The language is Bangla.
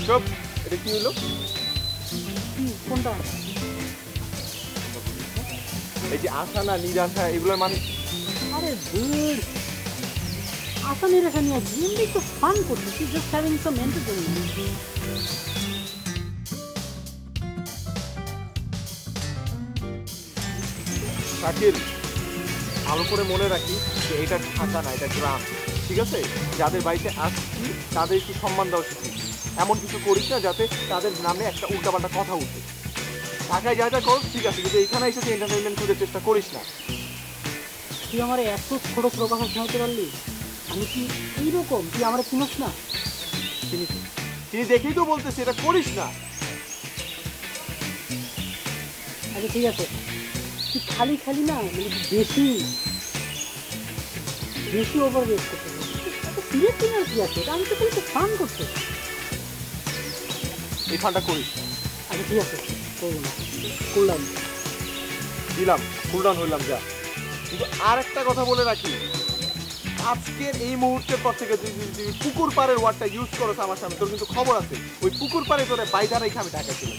চুপ, এটা কি হলো? কোনটা? এই যে আশা না নিরাশা, এগুলোর মানে? আরে দূর, আশা নিরাশা নিয়ে কি, এমনি তো ফান করছি, just having some entertainment. Shakil, ভালো করে মনে রাখি যে এটা ঢাকা না, এটা গ্রাম, ঠিক আছে? যাদের বাড়িতে আসছি তাদের একটু সম্মান দেওয়া শিখি। এমন কিছু করিস না যাতে তাদের নামে একটা উল্টাপাল্টা কথা উঠে। ঢাকায় যা যা কর ঠিক আছে, কিন্তু এখানে এসে তুই এন্টারটেনমেন্ট করার চেষ্টা করিস না। তুই আমার এত ছোট ছোট কথা শোনাতে পারলি? আমি কি এইরকম? তুই আমার চিনস না? চিনি, চিনি দেখেই তো বলতেছি এটা করিস না। আচ্ছা ঠিক আছে, তুই খালি খালি না মানে বেশি বেশি ওভার রেট করতে সিরিয়াস সিনিয়র কি আছে? আমি তো কিন্তু ফান করতে। এই ফানটা করিস না। আচ্ছা ঠিক আছে, করবো না, করলাম। দিলাম, কুলডাউন হইলাম, যা। কিন্তু আর একটা কথা বলে রাখি, আজকের এই মুহূর্তের পর থেকে তুই পুকুর পাড়ের ওয়ার্ডটা ইউজ করো আমার সামনে, তোর কিন্তু খবর আছে। ওই পুকুর পাড়ে তোরে বাইধারা রেখে আমি ঢাকা ছিলাম।